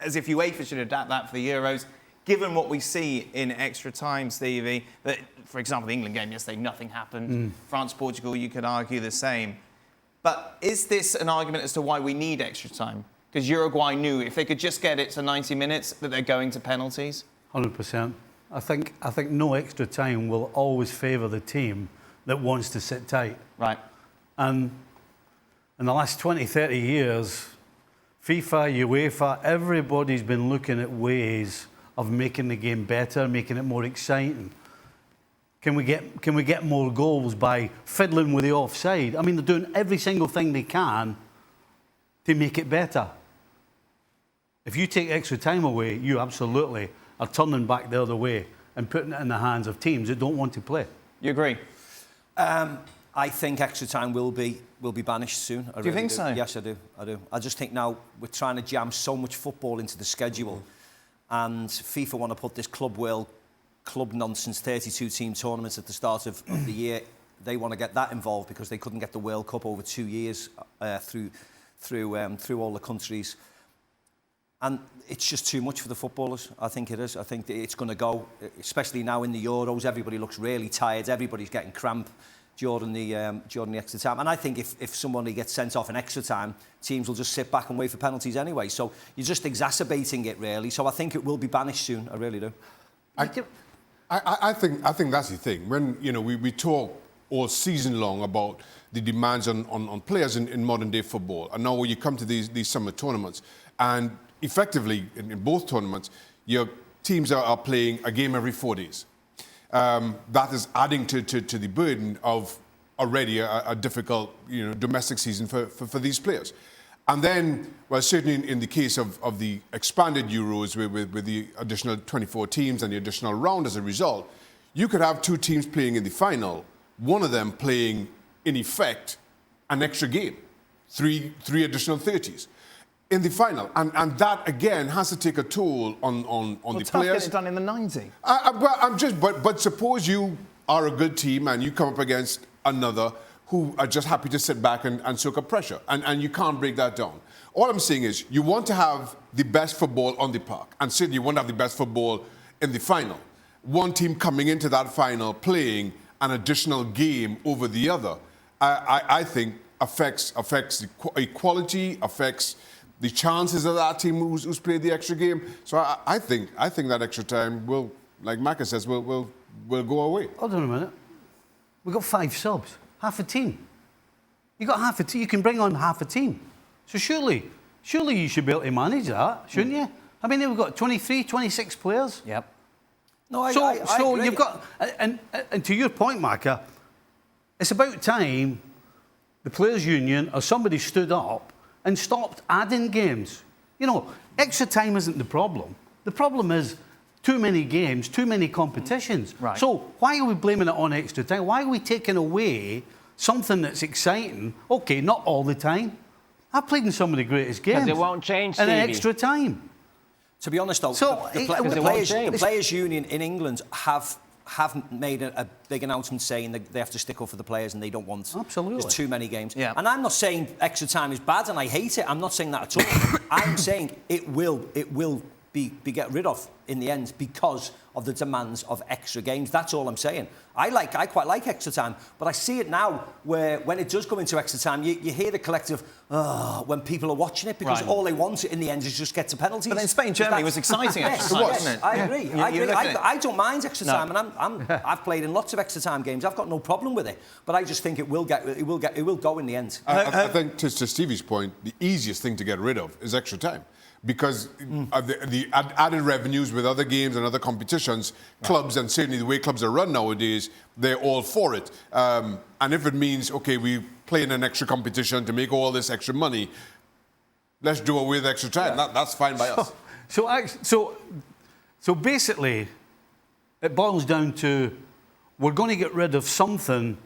as if UEFA should adapt that for the Euros. Given what we see in extra time, Stevie, that, for example, the England game yesterday, nothing happened. France-Portugal, you could argue the same. But is this an argument as to why we need extra time? Because Uruguay knew if they could just get it to 90 minutes that they're going to penalties? 100%. I think no extra time will always favour the team that wants to sit tight. Right. And in the last 20, 30 years, FIFA, UEFA, everybody's been looking at ways of making the game better, making it more exciting. Can we get more goals by fiddling with the offside? I mean, they're doing every single thing they can to make it better. If you take extra time away, you absolutely are turning back the other way and putting it in the hands of teams that don't want to play. You agree? I think extra time will be banished soon. Do you think so? Yes, I do. I just think now we're trying to jam so much football into the schedule. And FIFA want to put this club nonsense 32-team tournaments at the start of the year. They want to get that involved because they couldn't get the World Cup over 2 years through all the countries. And it's just too much for the footballers. I think it is. I think it's going to go, especially now in the Euros. Everybody looks really tired. Everybody's getting cramp during the extra time. And I think if somebody gets sent off in extra time, teams will just sit back and wait for penalties anyway. So you're just exacerbating it, really. So I think it will be banished soon. I really do. I think that's the thing. When we talk all season long about the demands on players in modern day football, and now when you come to these summer tournaments, and effectively in both tournaments, your teams are playing a game every 4 days. That is adding to the burden of already a difficult domestic season for these players. And then, well, certainly in the case of the expanded Euros with the additional 24 teams and the additional round as a result, you could have two teams playing in the final, one of them playing, in effect, an extra game, three additional 30s. In the final, and that again has to take a toll on the players. Get it done in the 90. But suppose you are a good team and you come up against another who are just happy to sit back and soak up pressure, and you can't break that down. All I'm saying is you want to have the best football on the park, and certainly you want to have the best football in the final. One team coming into that final playing an additional game over the other, I think affects the equality, affects the chances of that team who's played the extra game. So I think that extra time will, like Macca says, will go away. Hold on a minute. We've got 5 subs, half a team. You got half a team. You can bring on half a team. So surely you should be able to manage that, shouldn't you? I mean, we've got 23, 26 players. Yep. No, I agree. You've got, and to your point, Macca, it's about time the Players' Union or somebody stood up and stopped adding games. Extra time isn't the problem. The problem is too many games, too many competitions. Right. So why are we blaming it on extra time? Why are we taking away something that's exciting? Okay, not all the time. I've played in some of the greatest games. Because it won't change, and Stevie. extra time. To be honest, though, the Players' Union in England haven't made a big announcement saying that they have to stick up for the players and they don't want Absolutely. There's too many games. Yeah. And I'm not saying extra time is bad and I hate it. I'm not saying that at all. I'm saying it will be get rid of in the end because of the demands of extra games. That's all I'm saying. I quite like extra time, but I see it now where when it does come into extra time, you hear the collective when people are watching it because all they want in the end is just get to penalties. But then Spain, Germany was exciting extra time, wasn't it? I agree. I don't mind extra time, and I've played in lots of extra time games. I've got no problem with it, but I just think it will go in the end. I think to Stevie's point, the easiest thing to get rid of is extra time. Because of the added revenues with other games and other competitions, clubs, and certainly the way clubs are run nowadays, they're all for it. And if it means, okay, we play in an extra competition to make all this extra money, let's do away with extra time. Yeah. That's fine by us. So basically, it boils down to we're going to get rid of something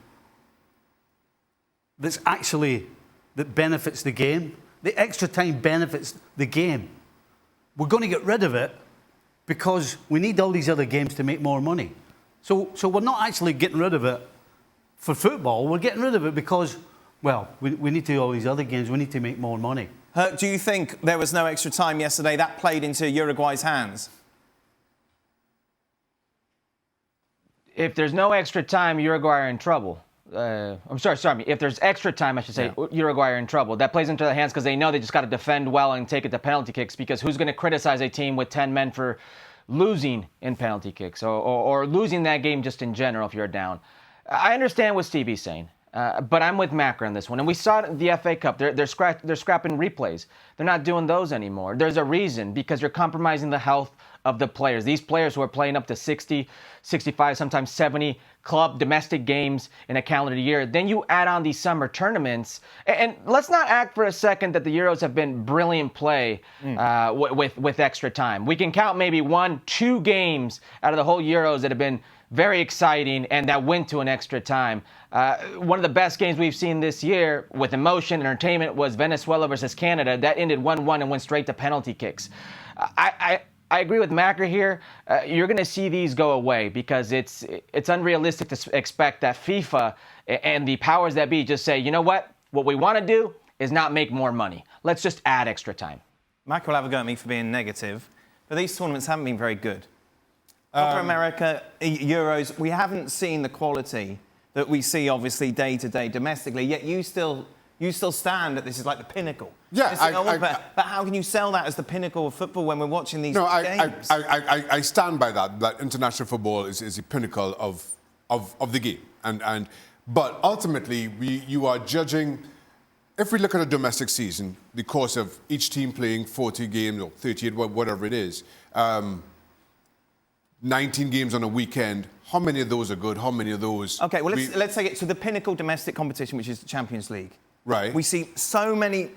that benefits the game. The extra time benefits the game. We're going to get rid of it because we need all these other games to make more money. So we're not actually getting rid of it for football. We're getting rid of it because, well, we need to do all these other games. We need to make more money. Herc, do you think there was no extra time yesterday that played into Uruguay's hands? If there's no extra time, Uruguay are in trouble. I'm sorry. If there's extra time, I should say, Uruguay are in trouble. That plays into their hands because they know they just got to defend well and take it to penalty kicks, because who's going to criticize a team with 10 men for losing in penalty kicks or losing that game just in general if you're down? I understand what Stevie's saying. But I'm with Macra on this one. And we saw it in the FA Cup. They're scrapping replays. They're not doing those anymore. There's a reason, because you're compromising the health of the players. These players who are playing up to 60, 65, sometimes 70 club domestic games in a calendar year. Then you add on these summer tournaments. And let's not act for a second that the Euros have been brilliant play with extra time. We can count maybe 1-2 games out of the whole Euros that have been very exciting and that went to an extra time. One of the best games we've seen this year with emotion and entertainment was Venezuela versus Canada. That ended 1-1 and went straight to penalty kicks. I agree with Macra here. You're going to see these go away because it's unrealistic to expect that FIFA and the powers that be just say, you know what we want to do is not make more money. Let's just add extra time. Macra will have a go at me for being negative, but these tournaments haven't been very good. Copa America, Euros, we haven't seen the quality that we see, obviously, day to day domestically, yet you still stand that this is like the pinnacle. Yeah, but how can you sell that as the pinnacle of football when we're watching these games? I stand by that international football is the pinnacle of the game. But ultimately, you are judging, if we look at a domestic season, the course of each team playing 40 games or 38, whatever it is, 19 games on a weekend. How many of those are good? How many of those... OK, well, let's take it to the pinnacle domestic competition, which is the Champions League. Right. We see so many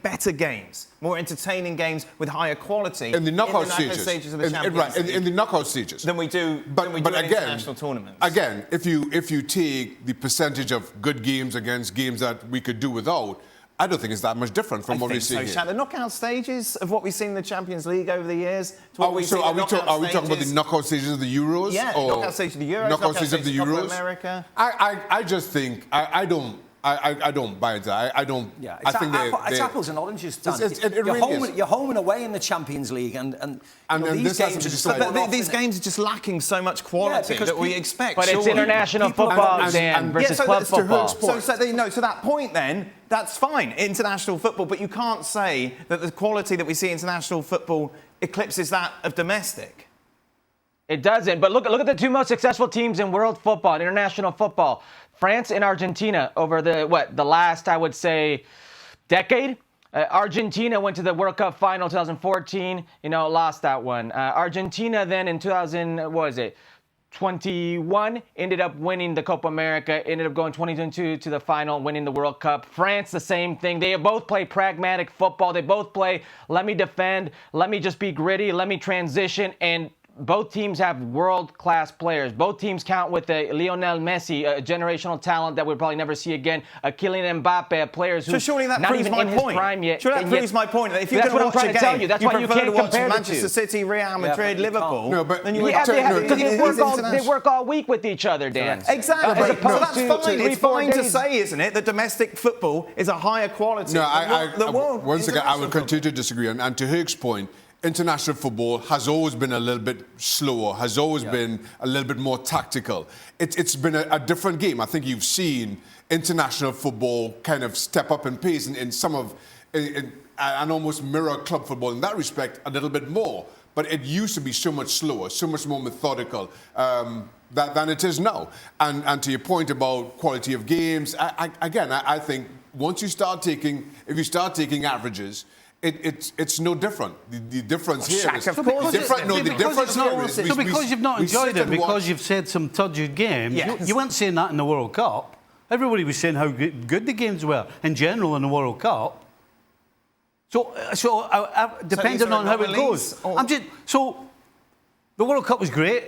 better games, more entertaining games with higher quality in the knockout stages of the Champions League. In the knockout stages. Than we do in international tournaments. Again, if you take the percentage of good games against games that we could do without, I don't think it's that much different from what we see here. Shaka, the knockout stages of what we've seen in the Champions League over the years. Are we talking about the knockout stages of the Euros? Yeah, knockout stages of the Euros, knockout stages of the Euros. Copa America. I just think I don't buy into that. I don't. Yeah, I think it's apples and oranges. You're home and away in the Champions League, and these games are just these games are just lacking so much quality that we expect. But it's international football, Dan, versus club football. So to that point, then that's fine, international football. But you can't say that the quality that we see in international football eclipses that of domestic. It doesn't. But look at the two most successful teams in world football, international football. France and Argentina over the last, I would say, decade. Argentina went to the World Cup final 2014, lost that one. Argentina then in 2021 ended up winning the Copa America, ended up going 2022 to the final, winning the World Cup. France, the same thing. They both play pragmatic football. They both play, let me defend, let me just be gritty, let me transition, and both teams have world-class players. Both teams count with a Lionel Messi, a generational talent that we'll probably never see again. A Kylian Mbappe, players who surely that not proves even my in his point. prime yet. Surely that proves my point. If you're going to watch a game, that's why you can't compare the two. Manchester City, Real Madrid, Liverpool. No, but then they work all week with each other, Dan. Exactly. As opposed that's fine. to It's fine to say, isn't it, that domestic football is a higher quality. No, once again, I will continue to disagree. And to Herc's point, international football has always been a little bit slower, has always been a little bit more tactical. It's been a different game. I think you've seen international football kind of step up in pace in some of, and almost mirror club football in that respect a little bit more. But it used to be so much slower, so much more methodical than it is now. And to your point about quality of games, I think once you start taking, if you start taking averages, it's no different. The difference here is because you've not enjoyed it, because you've said some turgid games. Yes. You weren't saying that in the World Cup. Everybody was saying how good the games were in general in the World Cup. So depending on how it goes, the World Cup was great.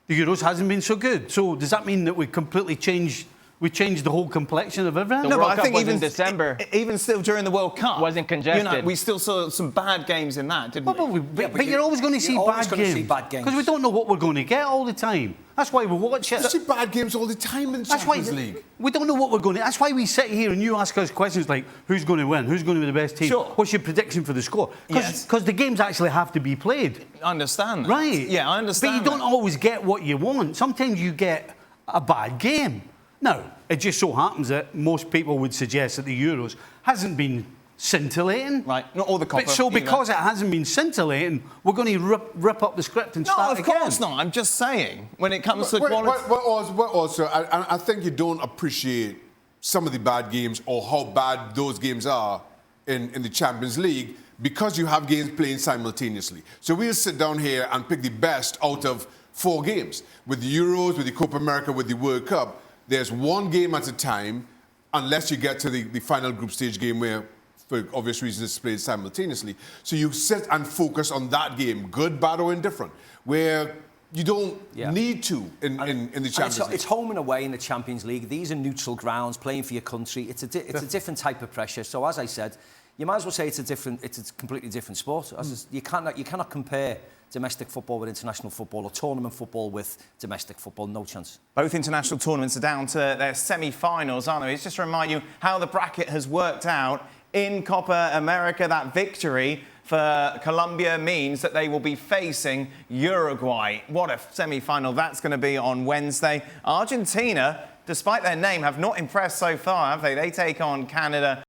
The Euros hasn't been so good. So does that mean that we completely changed We changed the whole complexion of everything. The World Cup was in December. Even still during the World Cup, wasn't congested. We still saw some bad games in that, didn't we? But you're always going to see bad games because we don't know what we're going to get all the time. That's why we watch it. You see bad games all the time in the Champions League. We don't know what we're going to. That's why we sit here and you ask us questions like, who's going to win? Who's going to be the best team? Sure. What's your prediction for the score? Because the games actually have to be played. I understand that. Right. Yeah, I understand. But you don't always get what you want. Sometimes you get a bad game. Now, it just so happens that most people would suggest that the Euros hasn't been scintillating. Right, not all the Copa. So because it hasn't been scintillating, we're going to rip up the script and start again. No, of course not. I'm just saying, when it comes to quality... Also, I think you don't appreciate some of the bad games or how bad those games are in the Champions League because you have games playing simultaneously. So we'll sit down here and pick the best out of 4 games. With the Euros, with the Copa America, with the World Cup, there's one game at a time, unless you get to the final group stage game where, for obvious reasons, it's played simultaneously. So you sit and focus on that game, good, bad, or indifferent, where you don't need to in the Champions League. It's home and away in the Champions League. These are neutral grounds, playing for your country. It's a different type of pressure. So as I said, you might as well say it's a completely different sport. You cannot compare domestic football with international football or tournament football with domestic football. No chance. Both international tournaments are down to their semi-finals, aren't they? It's just to remind you how the bracket has worked out in Copa America. That victory for Colombia means that they will be facing Uruguay. What a semi-final that's going to be on Wednesday. Argentina, despite their name, have not impressed so far, have they? They take on Canada.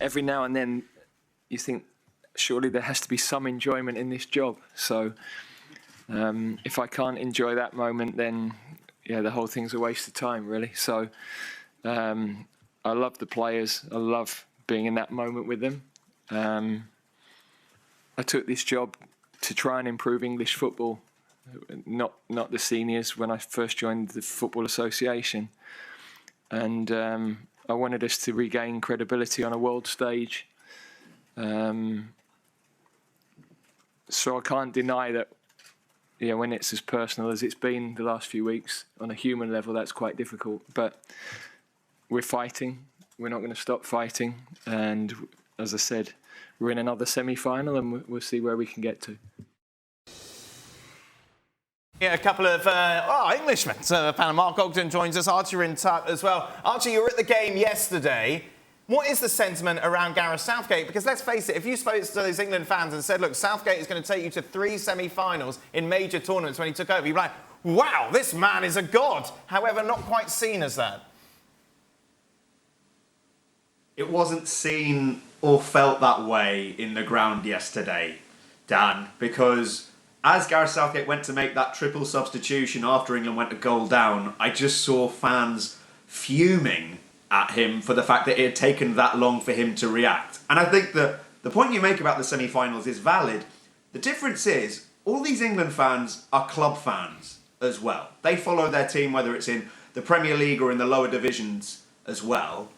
Every now and then you think, surely there has to be some enjoyment in this job. So if I can't enjoy that moment, then the whole thing's a waste of time, really. So I love the players. I love being in that moment with them. I took this job to try and improve English football, not the seniors when I first joined the Football Association. And I wanted us to regain credibility on a world stage. So I can't deny that, when it's as personal as it's been the last few weeks, on a human level, that's quite difficult. But we're fighting. We're not going to stop fighting. And as I said, we're in another semi-final and we'll see where we can get to. A couple of Englishmen. So Mark Ogden joins us. Archie Rhind-Tutt as well. Archie, you were at the game yesterday. What is the sentiment around Gareth Southgate? Because let's face it, if you spoke to those England fans and said, look, Southgate is going to take you to 3 semi-finals in major tournaments when he took over, you'd be like, wow, this man is a god. However, not quite seen as that. It wasn't seen or felt that way in the ground yesterday, Dan, because as Gareth Southgate went to make that triple substitution after England went a goal down, I just saw fans fuming at him for the fact that it had taken that long for him to react. And I think that the point you make about the semi-finals is valid. The difference is, all these England fans are club fans as well. They follow their team, whether it's in the Premier League or in the lower divisions as well.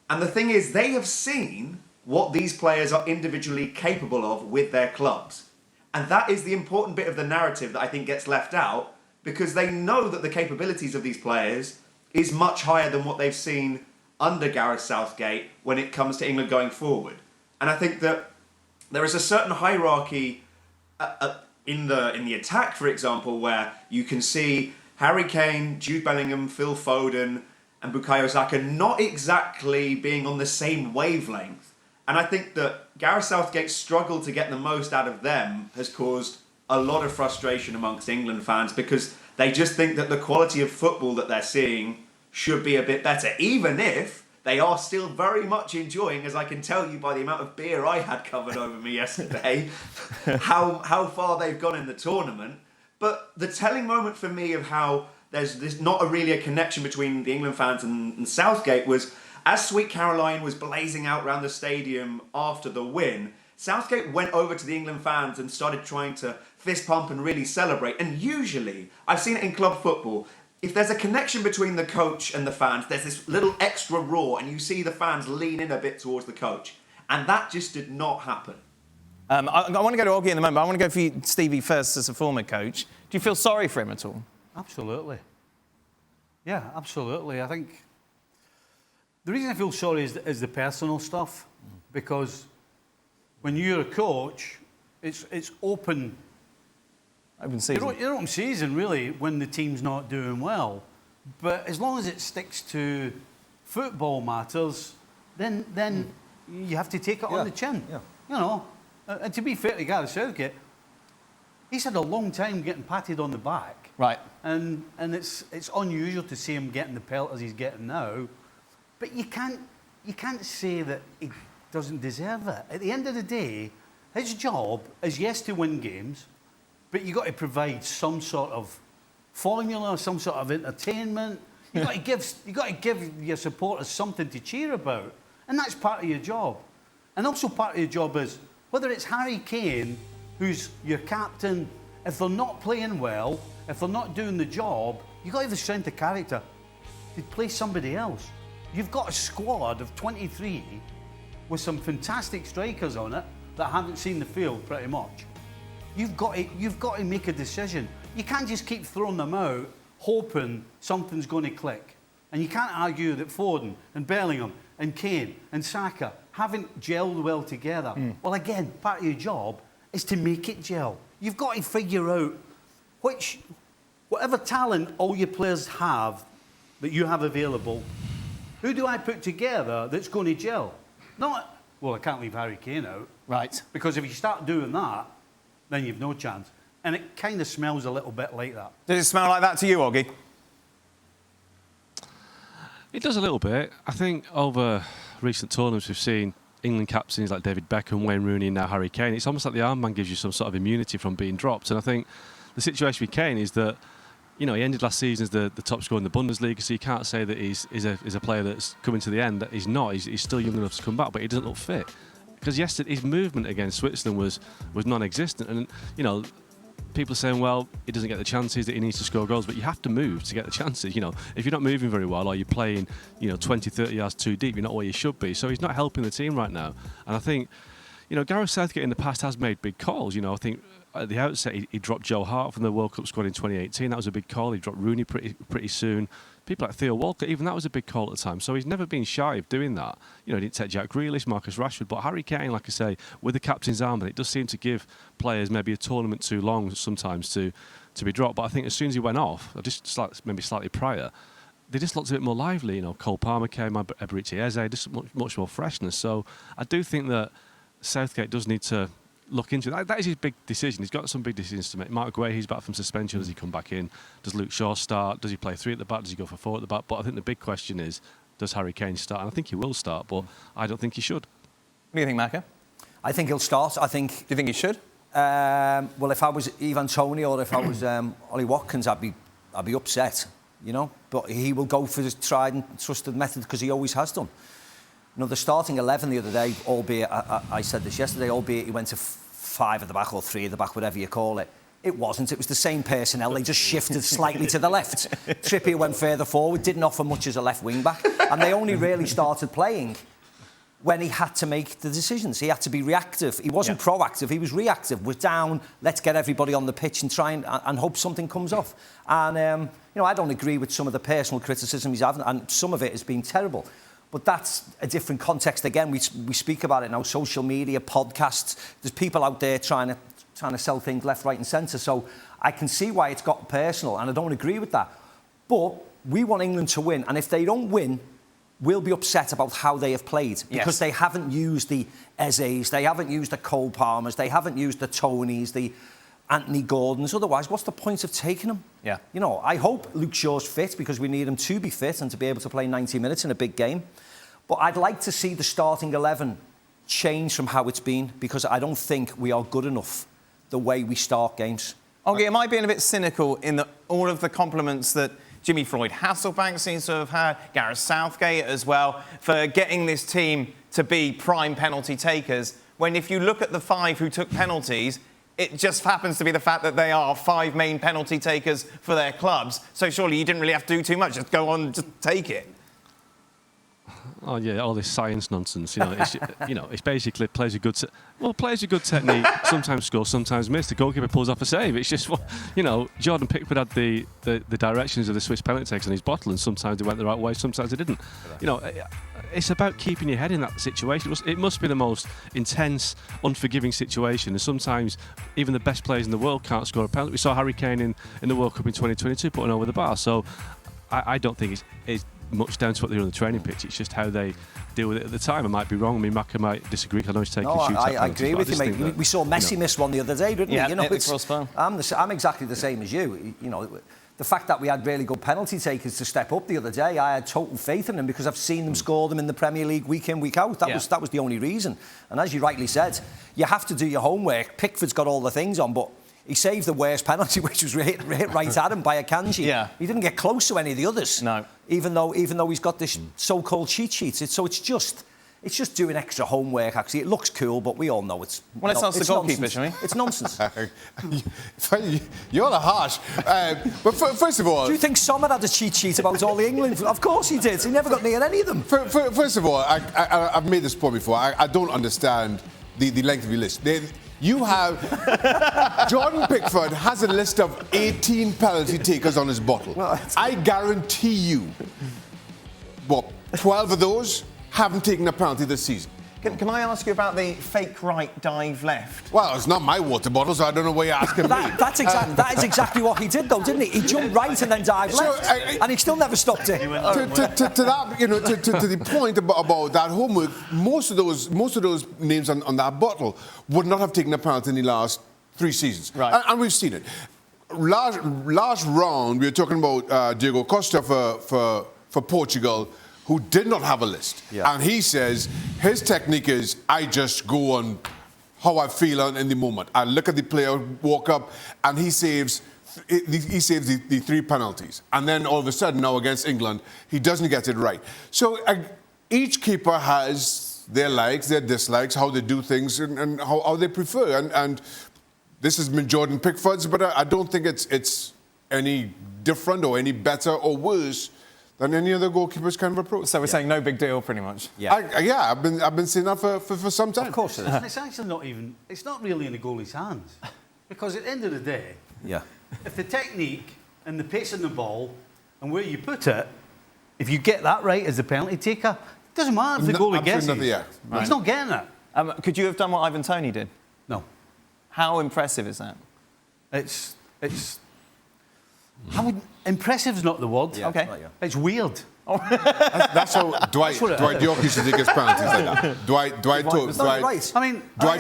And the thing is, they have seen what these players are individually capable of with their clubs. And that is the important bit of the narrative that I think gets left out, because they know that the capabilities of these players is much higher than what they've seen under Gareth Southgate when it comes to England going forward. And I think that there is a certain hierarchy in the attack, for example, where you can see Harry Kane, Jude Bellingham, Phil Foden and Bukayo Saka not exactly being on the same wavelength. And I think that Gareth Southgate's struggle to get the most out of them has caused a lot of frustration amongst England fans, because they just think that the quality of football that they're seeing should be a bit better, even if they are still very much enjoying, as I can tell you by the amount of beer I had covered over me yesterday, how far they've gone in the tournament. But the telling moment for me of how there's not really a connection between the England fans and Southgate was, as Sweet Caroline was blazing out around the stadium after the win, Southgate went over to the England fans and started trying to fist pump and really celebrate. And usually, I've seen it in club football, if there's a connection between the coach and the fans, there's this little extra roar and you see the fans lean in a bit towards the coach. And that just did not happen. I want to go to Oggy in a moment, but I want to go for you, Stevie, first as a former coach. Do you feel sorry for him at all? Absolutely. Yeah, absolutely. I think the reason I feel sorry is the personal stuff, because when you're a coach, it's open season. You're open season, really, when the team's not doing well. But as long as it sticks to football matters, then you have to take it on the chin. Yeah. You know, and to be fair to Gareth Southgate, he's had a long time getting patted on the back. Right. And it's unusual to see him getting the pelt as he's getting now. But you can't say that he doesn't deserve it. At the end of the day, his job is, yes, to win games, but you've got to provide some sort of formula, some sort of entertainment. You've got to give your supporters something to cheer about. And that's part of your job. And also part of your job is, whether it's Harry Kane, who's your captain, if they're not playing well, if they're not doing the job, you've got to have the strength of character to play somebody else. You've got a squad of 23 with some fantastic strikers on it that haven't seen the field pretty much. You've got to make a decision. You can't just keep throwing them out, hoping something's going to click. And you can't argue that Foden and Bellingham and Kane and Shaka haven't gelled well together. Well, again, part of your job is to make it gel. You've got to figure out whatever talent all your players have that you have available, who do I put together that's going to gel? Not, well, I can't leave Harry Kane out. Right. Because if you start doing that, then you've no chance. And it kind of smells a little bit like that. Does it smell like that to you, Oggy? It does a little bit. I think over recent tournaments we've seen England captains like David Beckham, Wayne Rooney and now Harry Kane. It's almost like the armband gives you some sort of immunity from being dropped. And I think the situation with Kane is that, you know, he ended last season as the top scorer in the Bundesliga, so you can't say that he's a player that's coming to the end. That he's not. He's still young enough to come back, but he doesn't look fit. Because yesterday his movement against Switzerland was non-existent. And, you know, people are saying, well, he doesn't get the chances, that he needs to score goals, but you have to move to get the chances. You know, if you're not moving very well or you're playing, 20, 30 yards too deep, you're not where you should be. So he's not helping the team right now. And I think, Gareth Southgate in the past has made big calls. I think at the outset he dropped Joe Hart from the World Cup squad in 2018. That was a big call. He dropped Rooney pretty soon. People like Theo Walcott, even that was a big call at the time. So he's never been shy of doing that. He didn't take Jack Grealish, Marcus Rashford, but Harry Kane, like I say, with the captain's armband, it does seem to give players maybe a tournament too long sometimes to be dropped. But I think as soon as he went off, or just maybe slightly prior, they just looked a bit more lively. Cole Palmer came, Eberechi Eze, just much more freshness. So I do think that Southgate does need to look into it. That is his big decision. He's got some big decisions to make. Mark Guehi, he's back from suspension. Does he come back in? Does Luke Shaw start? Does he play 3 at the back? Does he go for 4 at the back? But I think the big question is, does Harry Kane start? And I think he will start, but I don't think he should. What do you think, Macca? I think he'll start. Do you think he should? Well, if I was Ivan Toney or if I was Ollie Watkins, I'd be upset, But he will go for the tried and trusted method because he always has done. The starting 11 the other day, albeit, I said this yesterday, albeit he went to 5 at the back or 3 at the back, whatever you call it. It wasn't. It was the same personnel. They just shifted slightly to the left. Trippier went further forward, didn't offer much as a left wing-back. And they only really started playing when he had to make the decisions. He had to be reactive. He wasn't proactive, he was reactive. We're down, let's get everybody on the pitch and try and hope something comes off. And, I don't agree with some of the personal criticism he's having, and some of it has been terrible. But that's a different context. Again, we speak about it now, social media, podcasts. There's people out there trying to sell things left, right and centre. So I can see why it's got personal, and I don't agree with that. But we want England to win, and if they don't win, we'll be upset about how they have played. Because they haven't used the Ezes, they haven't used the Cole Palmers, they haven't used the Tonys, the Anthony Gordons. Otherwise, what's the point of taking them? Yeah. I hope Luke Shaw's fit because we need him to be fit and to be able to play 90 minutes in a big game. But I'd like to see the starting 11 change from how it's been because I don't think we are good enough the way we start games. Okay, am I being a bit cynical in that all of the compliments that Jimmy Floyd-Hasselbank seems to have had, Gareth Southgate as well, for getting this team to be prime penalty takers, when if you look at the 5 who took penalties, it just happens to be the fact that they are 5 main penalty takers for their clubs. So surely you didn't really have to do too much. Just go on, just take it. oh yeah, all this science nonsense. It's it's basically plays a good technique. Sometimes scores, sometimes miss. The goalkeeper pulls off a save. It's just Jordan Pickford had the directions of the Swiss penalty takes on his bottle, and sometimes they went the right way, sometimes they didn't. It's about keeping your head in that situation. It must be the most intense, unforgiving situation, and sometimes even the best players in the world can't score a penalty. We saw Harry Kane in the World Cup in 2022 putting over the bar. So I don't think it's much down to what they do on the training pitch. It's just how they deal with it at the time. I might be wrong. I mean, Maka might disagree. I know he's taking shoots. I agree with you, mate. We saw Messi miss one the other day, didn't we? I'm exactly the same as you. The fact that we had really good penalty takers to step up the other day, I had total faith in them because I've seen them score them in the Premier League week in, week out. That was the only reason. And as you rightly said, you have to do your homework. Pickford's got all the things on, but he saved the worst penalty, which was hit right at him by Akanji. Yeah. He didn't get close to any of the others. No. Even though he's got this so-called cheat sheet. It's just doing extra homework, actually. It looks cool, but we all know it's... Well, let's ask the goalkeeper, shall we? It's nonsense. You're harsh. But first of all... Do you think Sommer had a cheat sheet about all the England... Of course he did. He never got near any of them. First of all, I've made this point before. I don't understand the length of your list. You have... Jordan Pickford has a list of 18 penalty takers on his bottle. Well, I guarantee you, 12 of those haven't taken a penalty this season. Can I ask you about the fake right dive left? Well, it's not my water bottle, so I don't know where you're asking me. That is exactly what he did, though, didn't he? He jumped right and then dived left, and he still never stopped it. To the point about that homework, most of those names on that bottle would not have taken a penalty in the last 3 seasons, right? And we've seen it. Last round, we were talking about Diego Costa for Portugal, who did not have a list. Yeah. And he says his technique is, I just go on how I feel in the moment. I look at the player, walk up, and he saves the 3 penalties. And then all of a sudden, now against England, he doesn't get it right. So each keeper has their likes, their dislikes, how they do things, and how they prefer. And this has been Jordan Pickford's, but I don't think it's any different or any better or worse than any other goalkeeper's kind of approach. So we're saying no big deal, pretty much. I've been saying that for some time. Of course it is. And it's actually not even... It's not really in the goalie's hands. Because at the end of the day, if the technique and the pace of the ball and where you put it, if you get that right as the penalty taker, it doesn't matter if the goalie gets it. He's not getting it. Could you have done what Ivan Toney did? No. How impressive is that? It's impressive is not the word. Yeah, okay. It's weird. That's how Dwight York used to take his penalties like that. Dwight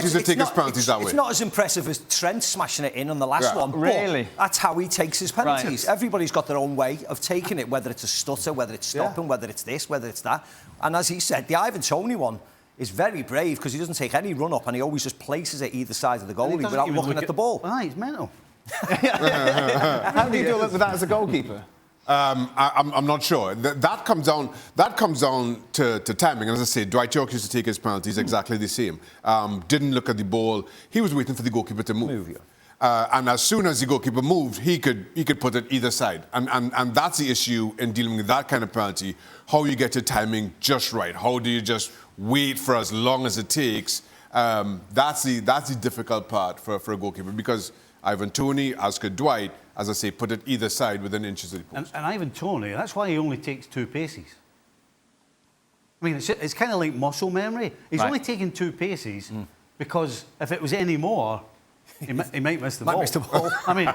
used to take his penalties that way. It's not as impressive as Trent smashing it in on the last one. Really? That's how he takes his penalties. Right. Everybody's got their own way of taking it, whether it's a stutter, whether it's stopping, whether it's this, whether it's that. And as he said, the Ivan Toney one is very brave because he doesn't take any run up and he always just places it either side of the goalie without looking at the ball. He's mental. How do you deal with that as a goalkeeper? I'm not sure. That comes down to timing. As I say, Dwight York used to take his penalties exactly the same. Didn't look at the ball. He was waiting for the goalkeeper to move. And as soon as the goalkeeper moved, he could put it either side. And that's the issue in dealing with that kind of penalty. How you get your timing just right. How do you just wait for as long as it takes? That's the difficult part for a goalkeeper, because Ivan Toney, as could Dwight, as I say, put it either side within inches of the post. And Ivan Toney, that's why he only takes 2 paces. I mean, it's kind of like muscle memory. He's only taking 2 paces because if it was any more, he might miss the ball. I mean,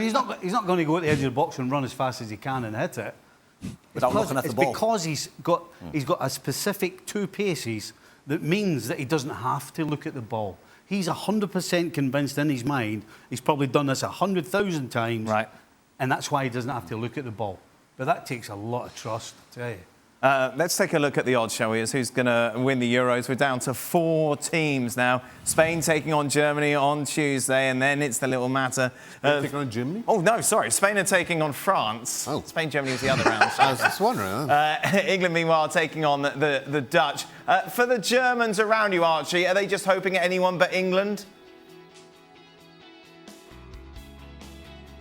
he's not going to go at the edge of the box and run as fast as he can and hit it. Without looking at the ball. It's because he's got a specific 2 paces that means that he doesn't have to look at the ball. He's 100% convinced in his mind. He's probably done this 100,000 times. Right. And that's why he doesn't have to look at the ball. But that takes a lot of trust, I tell you. Let's take a look at the odds, shall we, as who's going to win the Euros. We're down to 4 teams now. Spain taking on Germany on Tuesday, and then it's the little matter. Taking on Germany? Oh, no, sorry. Spain are taking on France. Oh. Spain, Germany was the other round. I was just wondering. England, meanwhile, taking on the Dutch. For the Germans around you, Archie, are they just hoping at anyone but England?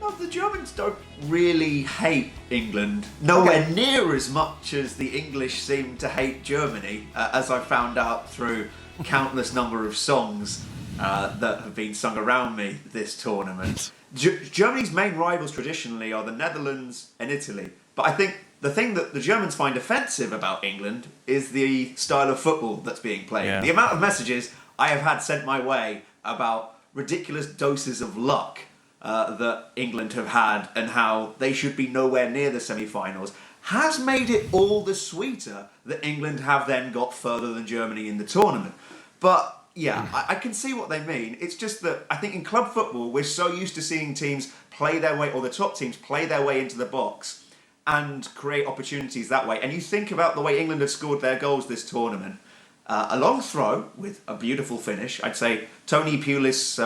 Well, the Germans don't really hate England, nowhere near as much as the English seem to hate Germany, as I found out through countless number of songs that have been sung around me this tournament. Germany's main rivals traditionally are the Netherlands and Italy, but I think the thing that the Germans find offensive about England is the style of football that's being played. Yeah. The amount of messages I have had sent my way about ridiculous doses of luck that England have had and how they should be nowhere near the semi-finals has made it all the sweeter that England have then got further than Germany in the tournament. But yeah, I can see what they mean. It's just that I think in club football, we're so used to seeing teams play their way, or the top teams play their way into the box and create opportunities that way. And you think about the way England have scored their goals this tournament. A long throw with a beautiful finish. I'd say Tony Pulis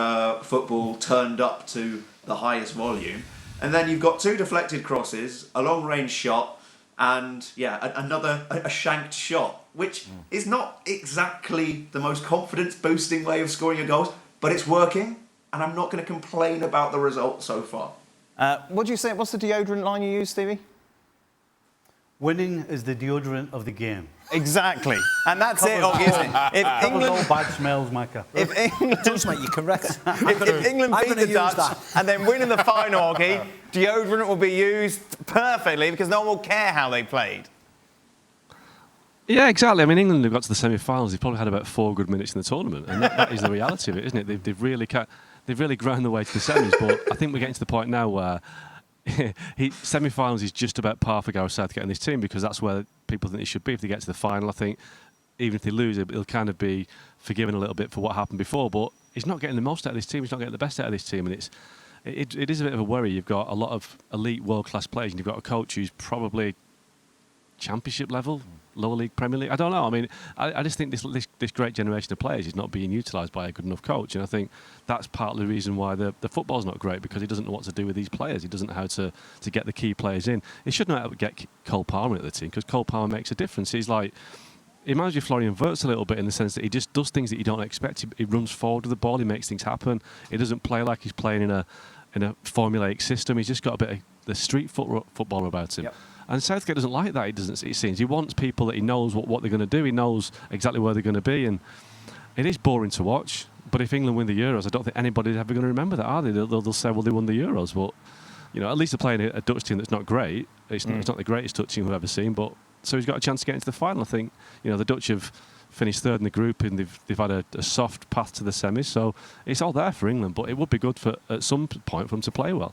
football turned up to the highest volume. And then you've got 2 deflected crosses, a long-range shot, and a shanked shot, which is not exactly the most confidence-boosting way of scoring your goals, but it's working, and I'm not going to complain about the result so far. What do you say? What's the deodorant line you use, Stevie? Winning is the deodorant of the game. Exactly. And that's it, Ogden, isn't it? If England, all bad smells, Micah. if England, Does, mate, you're correct. if England beat the Dutch and then win in the final, Ogden, deodorant will be used perfectly because no one will care how they played. Yeah, exactly. I mean, England have got to the semi-finals. They've probably had about 4 good minutes in the tournament, and that is the reality of it, isn't it? They've really ground their way to the semis. But I think we're getting to the point now where semi-finals is just about par for Gareth Southgate and this team, because that's where people think they should be if they get to the final. I think even if they lose, he'll kind of be forgiven a little bit for what happened before. But he's not getting the most out of this team. He's not getting the best out of this team, and it is a bit of a worry. You've got a lot of elite world-class players, and you've got a coach who's probably Championship level, lower league, Premier League. I don't know. I mean, I just think this great generation of players is not being utilised by a good enough coach, and I think that's partly the reason why the football's not great, because he doesn't know what to do with these players. He doesn't know how to get the key players in. He should know how to get Cole Palmer at the team, because Cole Palmer makes a difference. He's like, he reminds me of Florian Wirtz a little bit in the sense that he just does things that you don't expect. He runs forward with the ball. He makes things happen. He doesn't play like he's playing in a formulaic system. He's just got a bit of the street footballer about him. Yep. And Southgate doesn't like that. It seems he wants people that he knows what they're going to do. He knows exactly where they're going to be, and it is boring to watch. But if England win the Euros, I don't think anybody's ever going to remember that, are they? They'll say, well, they won the Euros. But at least they're playing a Dutch team that's not great. It's not the greatest Dutch team we've ever seen. But so he's got a chance to get into the final. I think the Dutch have finished 3rd in the group, and they've had a soft path to the semis. So it's all there for England. But it would be good at some point for them to play well.